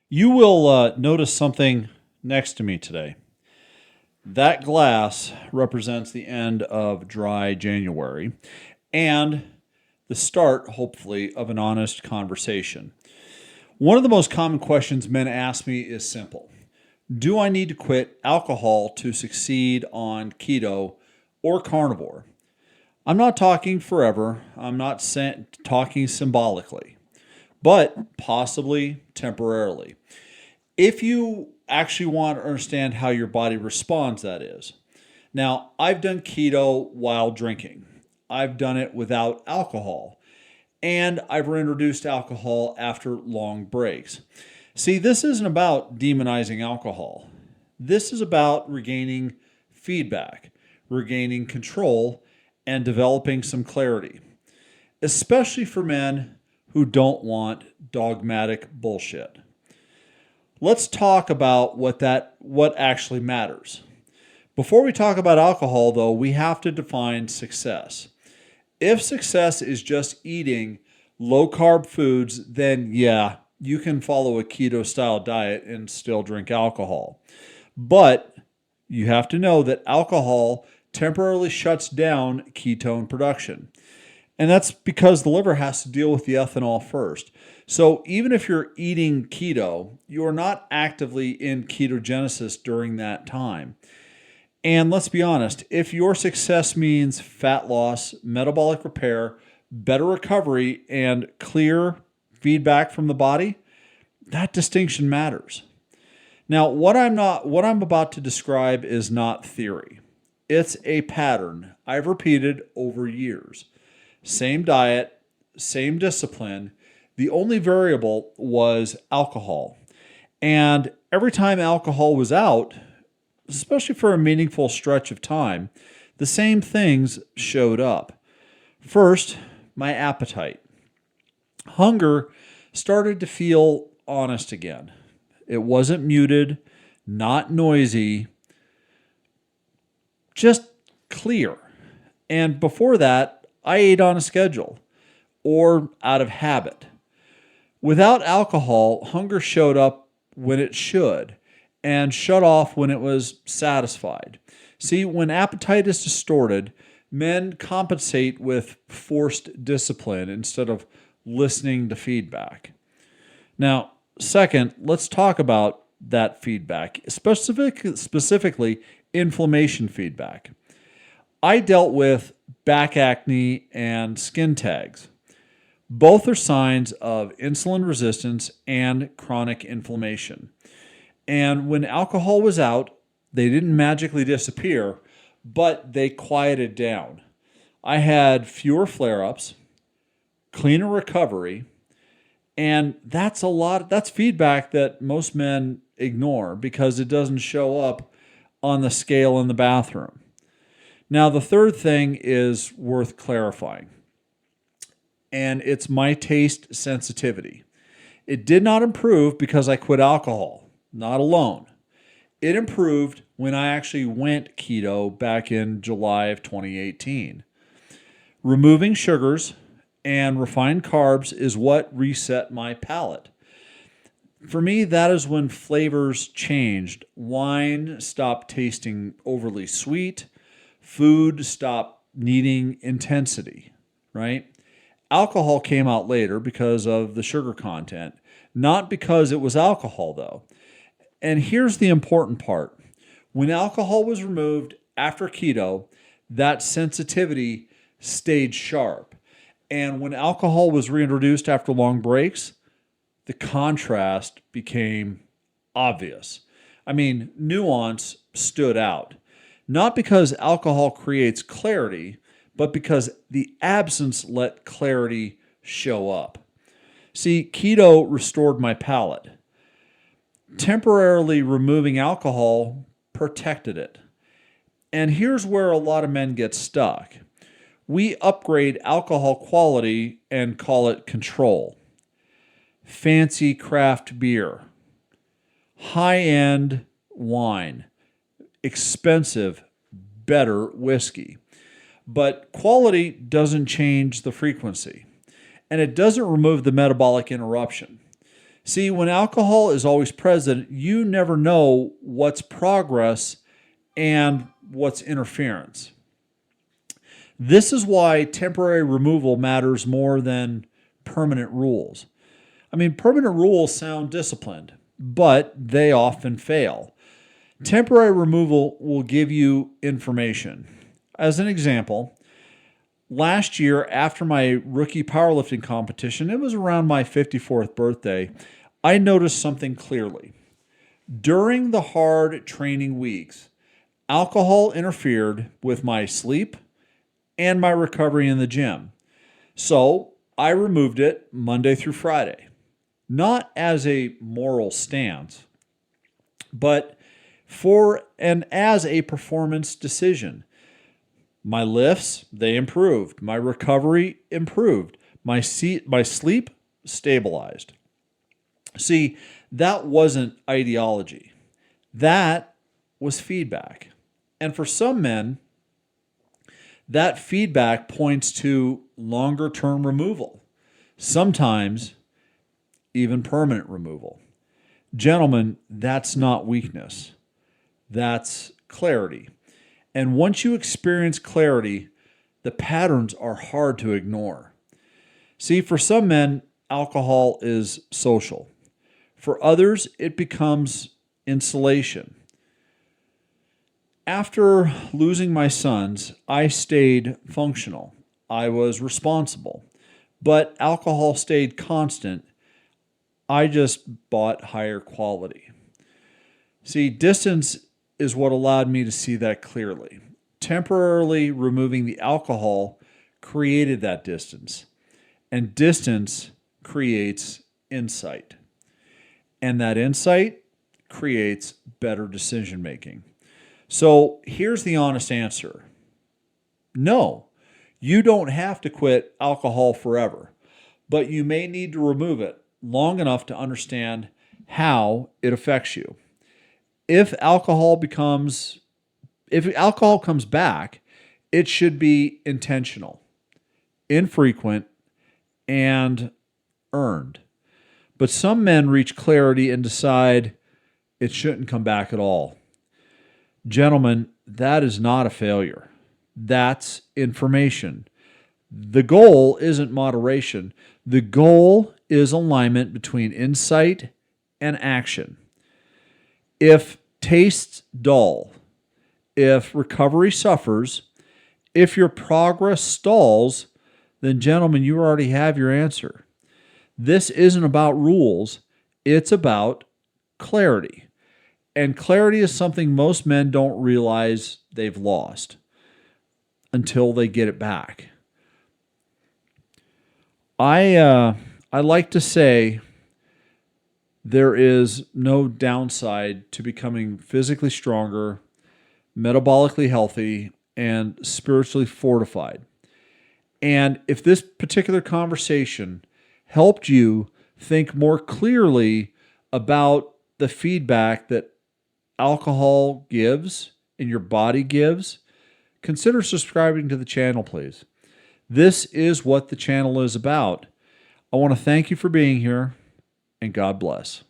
You will notice something next to me today. That glass represents the end of dry January and the start, hopefully, of an honest conversation. One of the most common questions men ask me is simple: do I need to quit alcohol to succeed on keto or carnivore? I'm not talking forever, I'm not talking symbolically, but possibly temporarily. If you actually want to understand how your body responds, that is. Now, I've done keto while drinking. I've done it without alcohol. And I've reintroduced alcohol after long breaks. See, this isn't about demonizing alcohol. This is about regaining feedback, regaining control, and developing some clarity, especially for men who don't want dogmatic bullshit. Let's talk about what actually matters. Before we talk about alcohol, though, we have to define success. If success is just eating low carb foods, then yeah, you can follow a keto style diet and still drink alcohol. But you have to know that alcohol temporarily shuts down ketone production. And that's because the liver has to deal with the ethanol first. So even if you're eating keto, you're not actively in ketogenesis during that time. And let's be honest, if your success means fat loss, metabolic repair, better recovery, and clear feedback from the body, that distinction matters. Now, what I'm about to describe is not theory. It's a pattern I've repeated over years. Same diet, same discipline. The only variable was alcohol. And every time alcohol was out, especially for a meaningful stretch of time, the same things showed up. First, my appetite. Hunger started to feel honest again. It wasn't muted, not noisy, just clear. And before that, I ate on a schedule or out of habit. Without alcohol, hunger showed up when it should and shut off when it was satisfied. See, when appetite is distorted, men compensate with forced discipline instead of listening to feedback. Now, second, let's talk about that feedback, specifically inflammation feedback. I dealt with back acne and skin tags. Both are signs of insulin resistance and chronic inflammation. And when alcohol was out, they didn't magically disappear, but they quieted down. I had fewer flare-ups, cleaner recovery, and that's feedback that most men ignore because it doesn't show up on the scale in the bathroom. Now, the third thing is worth clarifying, and it's my taste sensitivity. It did not improve because I quit alcohol, not alone. It improved when I actually went keto back in July of 2018. Removing sugars and refined carbs is what reset my palate. For me, that is when flavors changed. Wine stopped tasting overly sweet. Food stopped needing intensity, right? Alcohol came out later because of the sugar content, not because it was alcohol, though. And here's the important part. When alcohol was removed after keto, that sensitivity stayed sharp. And when alcohol was reintroduced after long breaks, the contrast became obvious. I mean, nuance stood out. Not because alcohol creates clarity, but because the absence let clarity show up. See, keto restored my palate. Temporarily removing alcohol protected it. And here's where a lot of men get stuck. We upgrade alcohol quality and call it control. Fancy craft beer, high-end wine, expensive, better whiskey. But quality doesn't change the frequency, and it doesn't remove the metabolic interruption. See, when alcohol is always present, you never know what's progress and what's interference. This is why temporary removal matters more than permanent rules. I mean, permanent rules sound disciplined, but they often fail. Temporary removal will give you information. As an example, last year after my rookie powerlifting competition, it was around my 54th birthday, I noticed something clearly. During the hard training weeks, alcohol interfered with my sleep and my recovery in the gym. So I removed it Monday through Friday, not as a moral stance, but as a performance decision. My lifts, they improved. My recovery improved. My sleep stabilized. See, that wasn't ideology. That was feedback. And for some men, that feedback points to longer-term removal, sometimes even permanent removal. Gentlemen, that's not weakness. That's clarity. And once you experience clarity, the patterns are hard to ignore. See, for some men, alcohol is social. For others, it becomes insulation. After losing my sons, I stayed functional. I was responsible. But alcohol stayed constant. I just bought higher quality. See, distance is what allowed me to see that clearly. Temporarily removing the alcohol created that distance. And distance creates insight. And that insight creates better decision making. So here's the honest answer. No, you don't have to quit alcohol forever, but you may need to remove it long enough to understand how it affects you. If alcohol comes back, it should be intentional, infrequent, and earned. But some men reach clarity and decide it shouldn't come back at all. Gentlemen, that is not a failure. That's information. The goal isn't moderation. The goal is alignment between insight and action. If tastes dull, if recovery suffers, if your progress stalls, then gentlemen, you already have your answer. This isn't about rules. It's about clarity. And clarity is something most men don't realize they've lost until they get it back. I like to say there is no downside to becoming physically stronger, metabolically healthy, and spiritually fortified. And if this particular conversation helped you think more clearly about the feedback that alcohol gives and your body gives, consider subscribing to the channel, please. This is what the channel is about. I want to thank you for being here, and God bless.